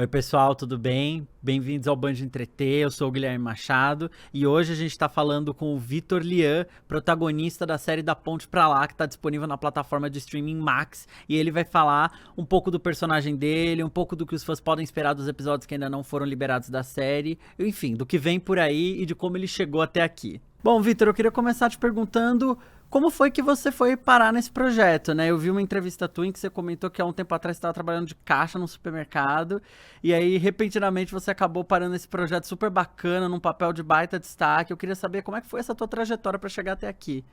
Oi, pessoal, tudo bem? Bem-vindos ao Band Entreter. Eu sou o Guilherme Machado e hoje a gente está falando com o Vitor Lian, protagonista da série Da Ponte Pra Lá, que está disponível na plataforma de streaming Max. E ele vai falar um pouco do personagem dele, um pouco do que os fãs podem esperar dos episódios que ainda não foram liberados da série, enfim, do que vem por aí e de como ele chegou até aqui. Bom, Vitor, eu queria começar te perguntando como foi que você foi parar nesse projeto, né? Eu vi uma entrevista tua em que você comentou que há um tempo atrás você estava trabalhando de caixa num supermercado e aí, repentinamente, você acabou parando nesse projeto super bacana, num papel de baita destaque. Eu queria saber como é que foi essa tua trajetória para chegar até aqui.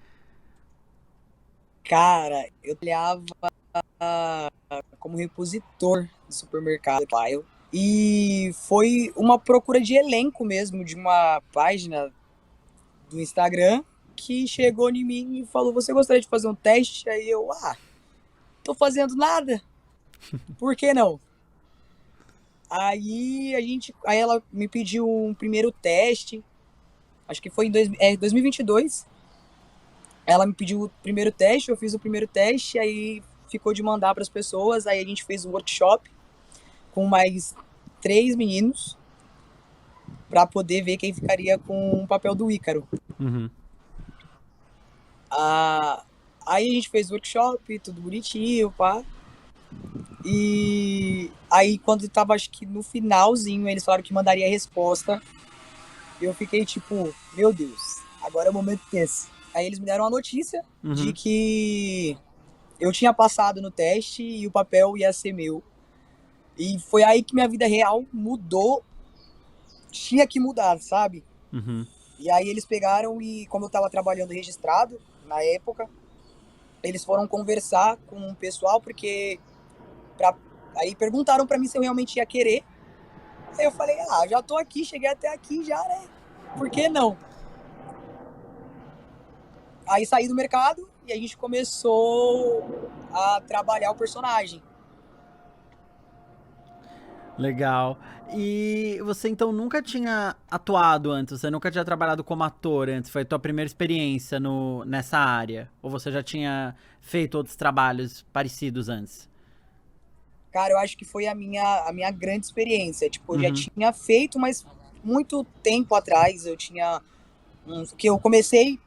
Cara, eu trabalhava como repositor do supermercado Mobile. E foi uma procura de elenco mesmo, de uma página do Instagram que chegou em mim e falou: Você gostaria de fazer um teste? Aí eu, tô fazendo nada, por que não? Aí ela me pediu um primeiro teste, acho que foi em 2022. Ela me pediu o primeiro teste, eu fiz o primeiro teste, aí ficou de mandar para as pessoas, aí a gente fez um workshop com mais 3 meninos para poder ver quem ficaria com o papel do Ícaro. Uhum. Aí a gente fez o workshop, tudo bonitinho, pá. E aí quando tava, acho que no finalzinho, eles falaram que mandaria a resposta. Eu fiquei tipo, meu Deus, agora é o momento desse. Aí eles me deram a notícia de Uhum. que eu tinha passado no teste e o papel ia ser meu. E foi aí que minha vida real mudou. Tinha que mudar, sabe? Uhum. E aí eles pegaram e, como eu tava trabalhando registrado na época, eles foram conversar com o pessoal, porque aí perguntaram pra mim se eu realmente ia querer. Aí eu falei, já tô aqui, cheguei até aqui já, né? Por que não? Aí saí do mercado e a gente começou a trabalhar o personagem. Legal. E você então nunca tinha atuado antes? Você nunca tinha trabalhado como ator antes? Foi a tua primeira experiência nessa área? Ou você já tinha feito outros trabalhos parecidos antes? Cara, eu acho que foi a minha grande experiência. Tipo, eu já Uhum. tinha feito, mas muito tempo atrás. Que eu comecei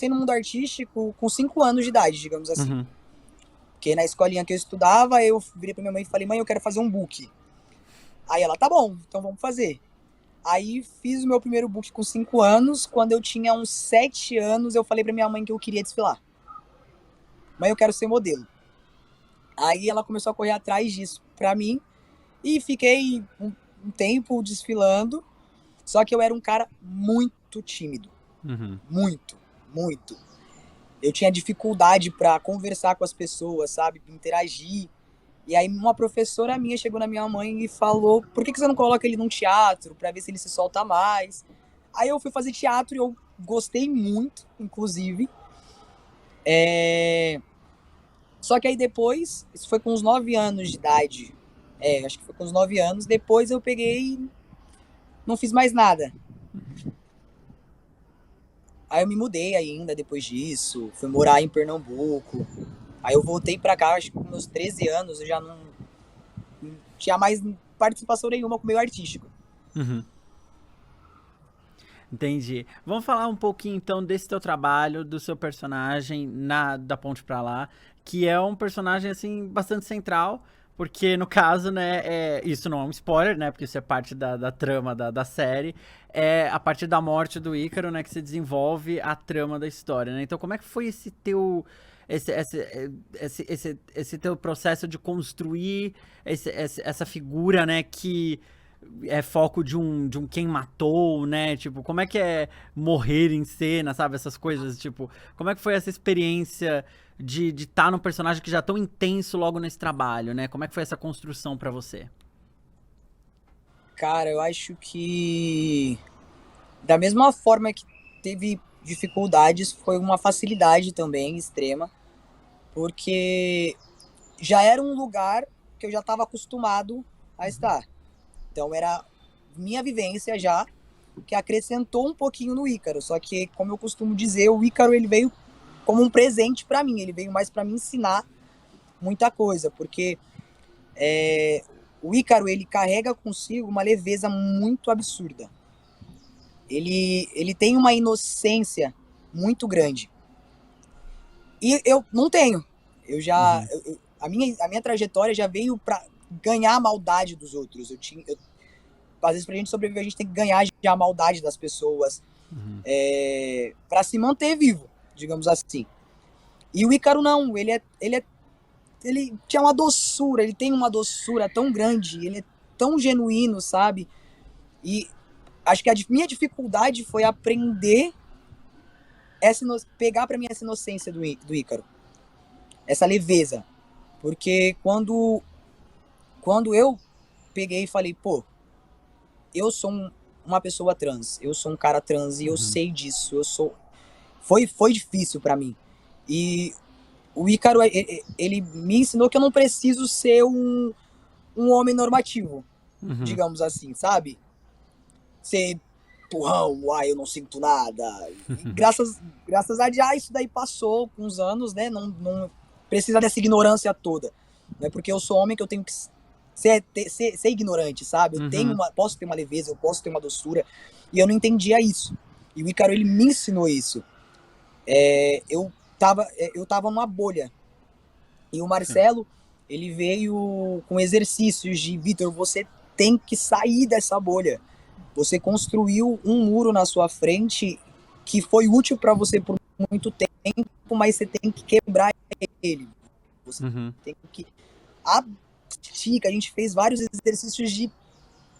no mundo artístico com 5 anos de idade, digamos assim. Uhum. Porque na escolinha que eu estudava, eu virei pra minha mãe e falei: Mãe, eu quero fazer um book. Aí ela: Tá bom, então vamos fazer. Aí fiz o meu primeiro book com 5 anos. Quando eu tinha uns 7 anos, eu falei pra minha mãe que eu queria desfilar. Mãe, eu quero ser modelo. Aí ela começou a correr atrás disso pra mim. E fiquei um tempo desfilando. Só que eu era um cara muito tímido. Uhum. Muito, muito. Eu tinha dificuldade pra conversar com as pessoas, sabe? Interagir. E aí uma professora minha chegou na minha mãe e falou: Por que você não coloca ele num teatro pra ver se ele se solta mais? Aí eu fui fazer teatro e eu gostei muito, inclusive. Só que aí depois, isso foi com uns 9 anos de idade. Acho que foi com uns 9 anos. Depois eu peguei e não fiz mais nada. Aí eu me mudei ainda depois disso. Fui morar em Pernambuco. Aí eu voltei pra cá, acho que com meus 13 anos. Eu já não tinha mais participação nenhuma com o meio artístico. Uhum. Entendi. Vamos falar um pouquinho então desse teu trabalho, do seu personagem da Ponte Pra Lá, que é um personagem assim bastante central, porque no caso, né, isso não é um spoiler, né, porque isso é parte da trama da série, é a partir da morte do Ícaro, né, que se desenvolve a trama da história, né? Então, como é que foi esse teu processo de construir essa figura, né, que é foco de um quem matou, né? Tipo, como é que é morrer em cena, sabe? Essas coisas, tipo, como é que foi essa experiência de estar num personagem que já é tão intenso logo nesse trabalho, né? Como é que foi essa construção pra você? Cara, eu acho que da mesma forma que teve dificuldades, foi uma facilidade também extrema, porque já era um lugar que eu já estava acostumado a estar. Então era minha vivência já, que acrescentou um pouquinho no Ícaro. Só que, como eu costumo dizer, o Ícaro ele veio como um presente para mim. Ele veio mais para me ensinar muita coisa, porque o Ícaro, ele carrega consigo uma leveza muito absurda. Ele tem uma inocência muito grande. E eu não tenho. Eu já... a minha trajetória já veio pra ganhar a maldade dos outros. Às vezes, pra gente sobreviver, a gente tem que ganhar já a maldade das pessoas. Pra se manter vivo, digamos assim. E o Ícaro não. Ele tinha uma doçura. Ele tem uma doçura tão grande. Ele é tão genuíno, sabe? E acho que a minha dificuldade foi aprender pegar pra mim essa inocência do Ícaro. Essa leveza. Porque quando eu peguei e falei, pô, eu sou uma pessoa trans, eu sou um cara trans e eu sei disso, foi difícil pra mim. E o Ícaro, ele me ensinou que eu não preciso ser um homem normativo, digamos assim, sabe? Ser porrão, eu não sinto nada. E graças a Deus, isso daí passou com os anos, né? Não precisa dessa ignorância toda. Não é porque eu sou homem que eu tenho que ser ignorante, sabe? Eu posso ter uma leveza, eu posso ter uma doçura. E eu não entendia isso. E o Ícaro, ele me ensinou isso. Eu tava numa bolha. E o Marcelo, ele veio com exercícios de, Vitor, você tem que sair dessa bolha. Você construiu um muro na sua frente que foi útil para você por muito tempo, mas você tem que quebrar ele. Você tem que... A gente fez vários exercícios de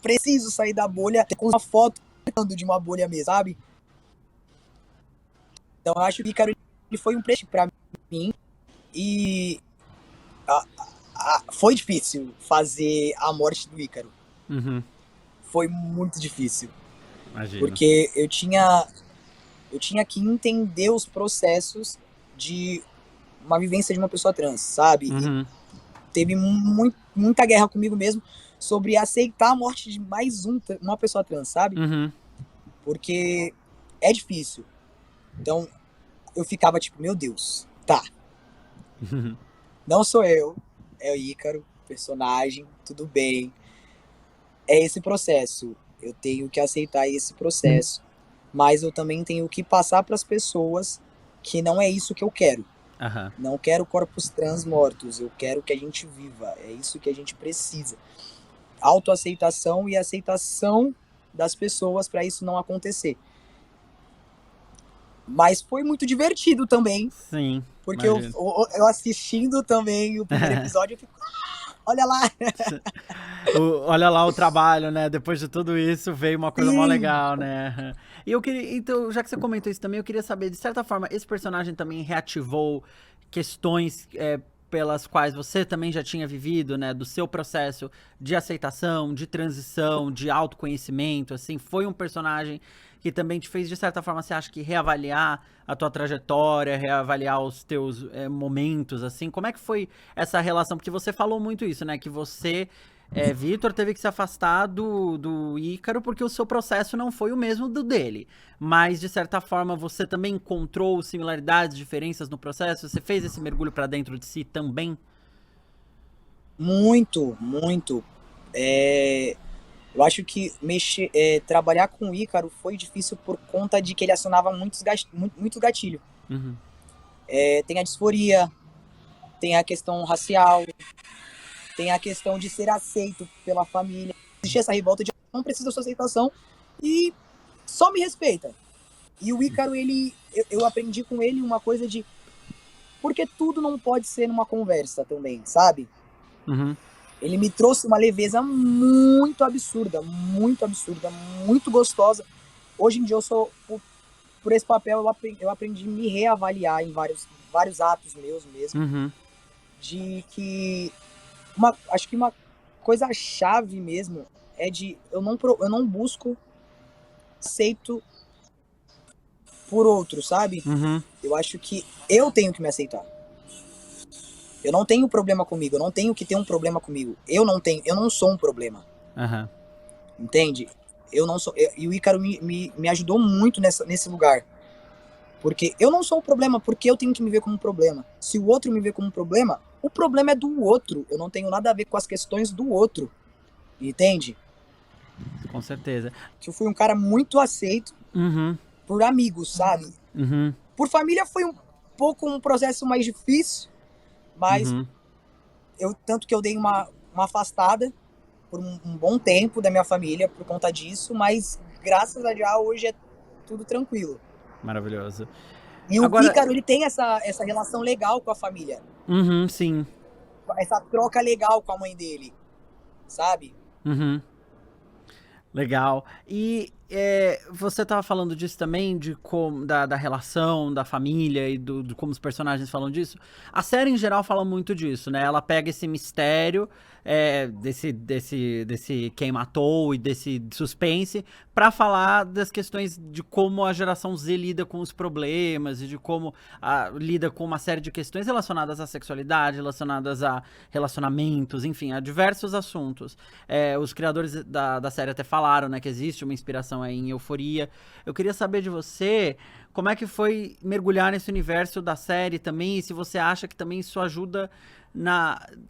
preciso sair da bolha, com uma foto de uma bolha mesmo, sabe? Então eu acho que o Ícaro, ele foi um presente para mim e foi difícil fazer a morte do Ícaro. Foi muito difícil. Imagina. Porque eu tinha que entender os processos de uma vivência de uma pessoa trans, sabe? E teve muita guerra comigo mesmo sobre aceitar a morte de mais uma pessoa trans, sabe? Porque é difícil. Então, eu ficava tipo, meu Deus, tá. Não sou eu, é o Ícaro, personagem, tudo bem. É esse processo. Eu tenho que aceitar esse processo. Mas eu também tenho que passar para as pessoas que não é isso que eu quero. Não quero corpos trans mortos. Eu quero que a gente viva. É isso que a gente precisa. Autoaceitação e aceitação das pessoas para isso não acontecer. Mas foi muito divertido também. Sim. Porque eu assistindo também o primeiro episódio, eu fico... Olha lá! Olha lá o trabalho, né? Depois de tudo isso, veio uma coisa mó legal, né? E eu queria, então, já que você comentou isso também, eu queria saber, de certa forma, esse personagem também reativou questões pelas quais você também já tinha vivido, né? Do seu processo de aceitação, de transição, de autoconhecimento, assim. Foi um personagem que também te fez, de certa forma, você acha que reavaliar a tua trajetória, reavaliar os teus momentos, assim? Como é que foi essa relação? Porque você falou muito isso, né? Que você, Vitor, teve que se afastar do Ícaro porque o seu processo não foi o mesmo do dele. Mas, de certa forma, você também encontrou similaridades, diferenças no processo? Você fez esse mergulho pra dentro de si também? Muito, muito. Eu acho que trabalhar com o Ícaro foi difícil por conta de que ele acionava muito gatilho. Tem a disforia, tem a questão racial, tem a questão de ser aceito pela família. Existe essa revolta de não precisa da sua aceitação e só me respeita. E o Ícaro, eu aprendi com ele uma coisa de... Porque tudo não pode ser numa conversa também, sabe? Ele me trouxe uma leveza muito absurda, muito gostosa. Hoje em dia eu sou, por esse papel, eu aprendi a me reavaliar em vários atos meus mesmo. De que, acho que uma coisa chave mesmo é de, eu não busco aceito por outro, sabe? Eu acho que eu tenho que me aceitar. Eu não tenho problema comigo, eu não tenho que ter um problema comigo. Eu não sou um problema. Entende? Eu não sou. E o Ícaro me ajudou muito nesse lugar. Porque eu não sou um problema, porque eu tenho que me ver como um problema. Se o outro me vê como um problema, o problema é do outro. Eu não tenho nada a ver com as questões do outro. entende? Com certeza. Que eu fui um cara muito aceito Uhum, por amigos, sabe? uhum, Por família foi um pouco um processo mais difícil, mas uhum. tanto que eu dei uma afastada por um bom tempo da minha família por conta disso, mas graças a Deus hoje é tudo tranquilo. Maravilhoso. E o Agora, Ícaro, ele tem essa relação legal com a família, uhum, sim. essa troca legal com a mãe dele, sabe? Uhum. Legal. E você estava falando disso também, de como, da relação, da família e de como os personagens falam disso. A série, em geral, fala muito disso, né? Ela pega esse mistério desse quem matou e desse suspense pra falar das questões de como a geração Z lida com os problemas e de como lida com uma série de questões relacionadas à sexualidade, relacionadas a relacionamentos, enfim, a diversos assuntos. Os criadores da série até falaram, né, que existe uma inspiração aí em Euforia. Eu queria saber de você como é que foi mergulhar nesse universo da série também, e se você acha que também isso ajuda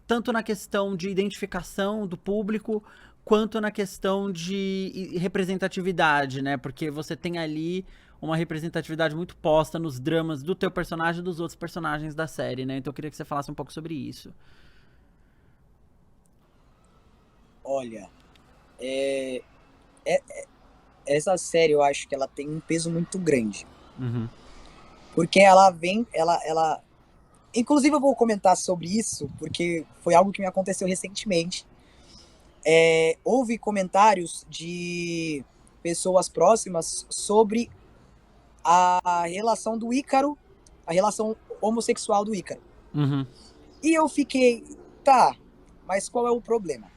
tanto na questão de identificação do público, quanto na questão de representatividade, né? Porque você tem ali uma representatividade muito posta nos dramas do teu personagem e dos outros personagens da série, né? Então eu queria que você falasse um pouco sobre isso. Olha, essa série eu acho que ela tem um peso muito grande. Uhum. Porque ela vem, ela. Inclusive eu vou comentar sobre isso, porque foi algo que me aconteceu recentemente. Houve comentários de pessoas próximas sobre a relação do Ícaro, a relação homossexual do Ícaro. Uhum. E eu fiquei, tá, mas qual é o problema?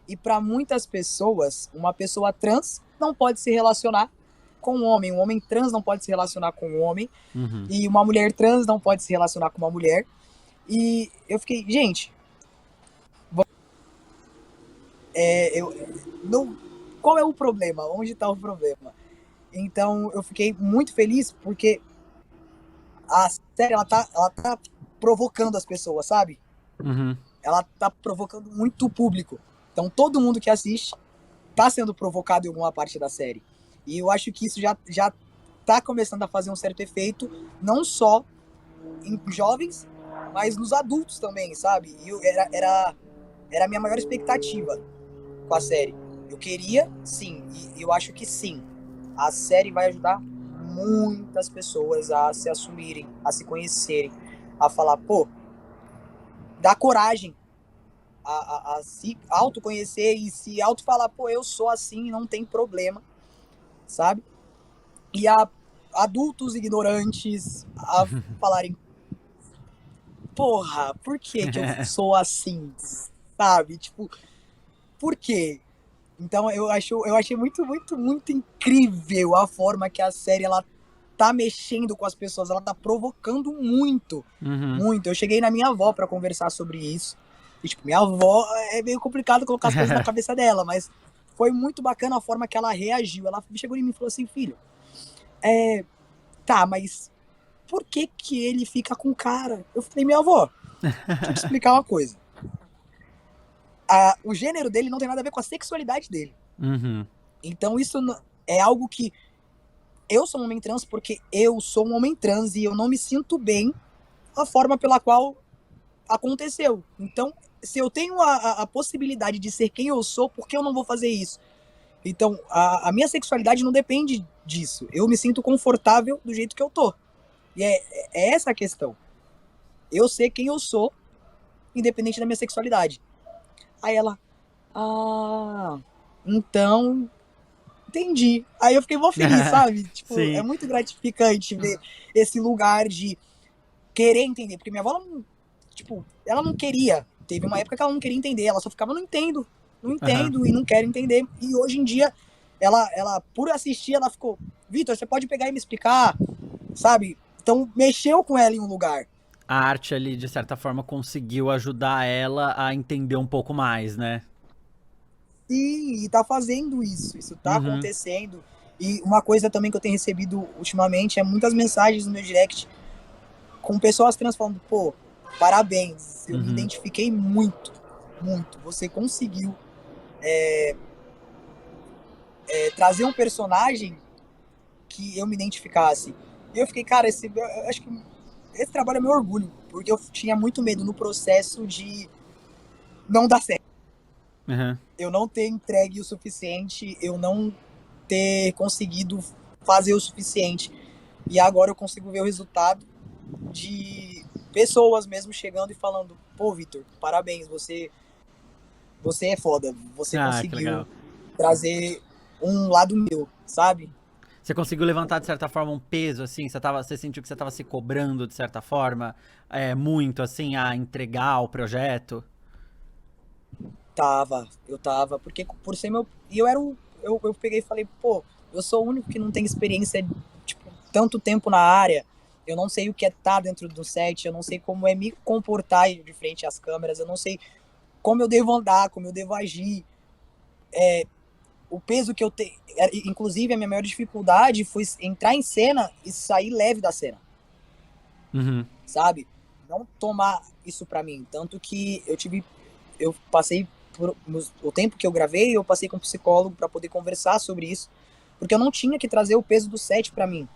E para muitas pessoas, uma pessoa trans não pode se relacionar com um homem trans não pode se relacionar com um homem, Uhum. e uma mulher trans não pode se relacionar com uma mulher. E eu fiquei, gente, eu, não, qual é o problema? Onde está o problema? Então eu fiquei muito feliz porque a série ela tá provocando as pessoas, sabe? Uhum. Ela tá provocando muito o público. Então todo mundo que assiste tá sendo provocado em alguma parte da série. E eu acho que isso já tá começando a fazer um certo efeito, não só em jovens, mas nos adultos também, sabe? E era a minha maior expectativa com a série. Eu queria, sim, e eu acho que sim. A série vai ajudar muitas pessoas a se assumirem, a se conhecerem, a falar, pô, dá coragem a se autoconhecer e se auto falar, pô, eu sou assim, não tem problema, sabe? E a adultos ignorantes a falarem, porra, por que que eu sou assim, sabe? Tipo, por quê? Então eu achei muito, muito, muito incrível a forma que a série ela tá mexendo com as pessoas, ela tá provocando muito, Uhum. muito. Eu cheguei na minha avó para conversar sobre isso. E, tipo, minha avó é meio complicado colocar as coisas na cabeça dela, mas foi muito bacana a forma que ela reagiu. Ela chegou em mim e falou assim, filho, tá, mas por que que ele fica com cara? Eu falei, minha avó, deixa eu te explicar uma coisa. O gênero dele não tem nada a ver com a sexualidade dele. Uhum. Então isso é algo que eu sou um homem trans porque eu sou um homem trans e eu não me sinto bem a forma pela qual aconteceu. Então, se eu tenho a possibilidade de ser quem eu sou, por que eu não vou fazer isso? Então, a minha sexualidade não depende disso. Eu me sinto confortável do jeito que eu tô. E é essa a questão. Eu sei quem eu sou, independente da minha sexualidade. Aí ela, então, entendi. Aí eu fiquei mó feliz, sabe? Tipo, é Sim. muito gratificante ver esse lugar de querer entender. Porque minha avó, tipo, ela não queria. Teve uma época que ela não queria entender. Ela só ficava, não entendo, não Uhum. entendo e não quero entender. E hoje em dia, ela por assistir, ela ficou, Vitor, você pode pegar e me explicar, sabe? Então, mexeu com ela em um lugar. A arte ali, de certa forma, conseguiu ajudar ela a entender um pouco mais, né? E tá fazendo isso. Isso tá Uhum. acontecendo. E uma coisa também que eu tenho recebido ultimamente é muitas mensagens no meu direct com pessoas trans falando, pô, parabéns, eu me Uhum. identifiquei muito, muito. Você conseguiu. trazer um personagem que eu me identificasse. E eu fiquei, cara, eu acho que esse trabalho é meu orgulho, porque eu tinha muito medo no processo de não dar certo. Uhum. Eu não ter entregue o suficiente, eu não ter conseguido fazer o suficiente. E agora eu consigo ver o resultado de pessoas mesmo chegando e falando: pô, Vitor, parabéns, você é foda, você Ah, que conseguiu legal. trazer um lado meu, sabe? Você conseguiu levantar, de certa forma, um peso, assim? Você sentiu que você estava se cobrando, de certa forma, muito, assim, a entregar o projeto? Eu tava, porque por ser meu. E eu era o. Eu peguei e falei, pô, eu sou o único que não tem experiência, tipo, tanto tempo na área. Eu não sei o que é estar dentro do set, eu não sei como é me comportar de frente às câmeras, eu não sei como eu devo andar, como eu devo agir, o peso que eu tenho. Inclusive, a minha maior dificuldade foi entrar em cena e sair leve da cena, Uhum. sabe? Não tomar isso pra mim. Tanto que eu passei o tempo que eu gravei, eu passei com um psicólogo para poder conversar sobre isso, porque eu não tinha que trazer o peso do set para mim.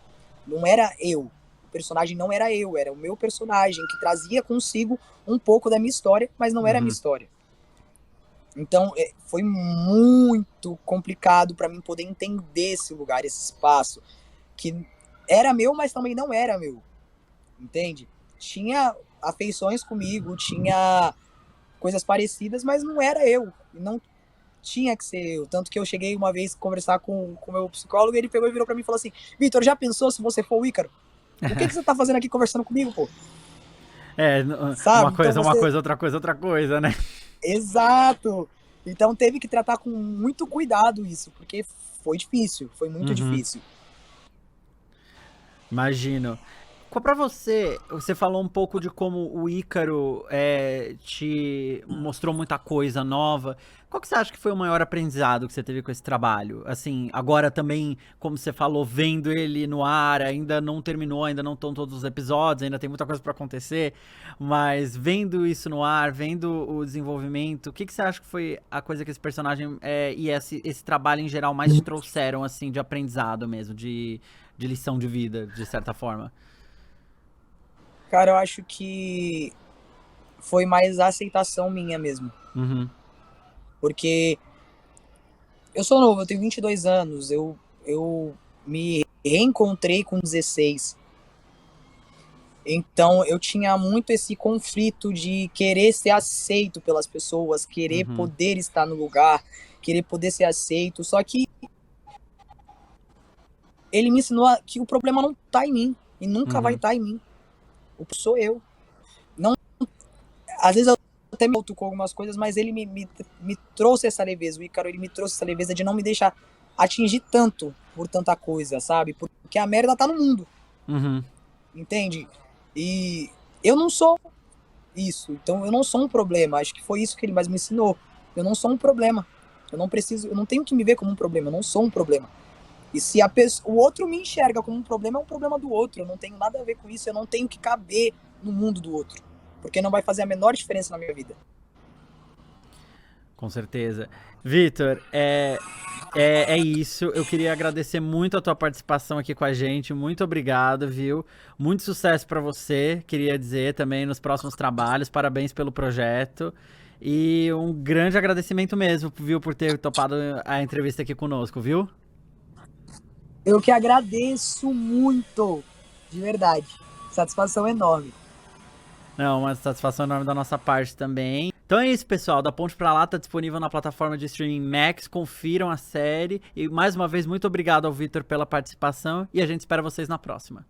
Não era eu. O personagem não era eu, era o meu personagem que trazia consigo um pouco da minha história, mas não era a minha Uhum. história. Então, foi muito complicado para mim poder entender esse lugar, esse espaço, que era meu, mas também não era meu, entende? Tinha afeições comigo, tinha coisas parecidas, mas não era eu. Não tinha que ser eu. Tanto que eu cheguei uma vez conversar com o meu psicólogo e ele pegou e virou pra mim e falou assim: Vitor, já pensou se você for o Ícaro? O que você tá fazendo aqui conversando comigo, pô? Uma Sabe? Então coisa, uma você. coisa, outra coisa, outra coisa, né? Exato! Então teve que tratar com muito cuidado isso, porque foi difícil, foi muito Uhum. difícil. Imagino. Pra você, você falou um pouco de como o Ícaro te mostrou muita coisa nova. Qual que você acha que foi o maior aprendizado que você teve com esse trabalho? Assim, agora também, como você falou, vendo ele no ar, ainda não terminou, ainda não estão todos os episódios, ainda tem muita coisa pra acontecer, mas vendo isso no ar, vendo o desenvolvimento, o que, que você acha que foi a coisa que esse personagem e esse trabalho em geral mais te trouxeram, assim, de aprendizado mesmo, de lição de vida, de certa forma? Cara, eu acho que foi mais a aceitação minha mesmo. Uhum. Porque eu sou novo, eu tenho 22 anos, eu me reencontrei com 16. Então eu tinha muito esse conflito de querer ser aceito pelas pessoas, querer Uhum. poder estar no lugar, querer poder ser aceito. Só que ele me ensinou que o problema não tá em mim e nunca vai Uhum. estar em mim. O sou eu. Não, às vezes eu até me auto com algumas coisas, mas ele me trouxe essa leveza. O Ícaro, ele me trouxe essa leveza de não me deixar atingir tanto por tanta coisa, sabe? Porque a merda tá no mundo, Uhum. entende? E eu não sou isso. Então eu não sou um problema. Acho que foi isso que ele mais me ensinou. Eu não sou um problema. Eu não tenho que me ver como um problema. Eu não sou um problema. E se o outro me enxerga como um problema, é um problema do outro. Eu não tenho nada a ver com isso. Eu não tenho que caber no mundo do outro. Porque não vai fazer a menor diferença na minha vida. Com certeza. Vitor, é isso. Eu queria agradecer muito a tua participação aqui com a gente. Muito obrigado, viu? Muito sucesso pra você, queria dizer também nos próximos trabalhos. Parabéns pelo projeto. E um grande agradecimento mesmo, viu, por ter topado a entrevista aqui conosco, viu? Eu que agradeço muito. De verdade. Satisfação enorme. Não, uma satisfação enorme da nossa parte também. Então é isso, pessoal. Da Ponte Pra Lá tá disponível na plataforma de streaming Max. Confiram a série. E mais uma vez, muito obrigado ao Vitor pela participação. E a gente espera vocês na próxima.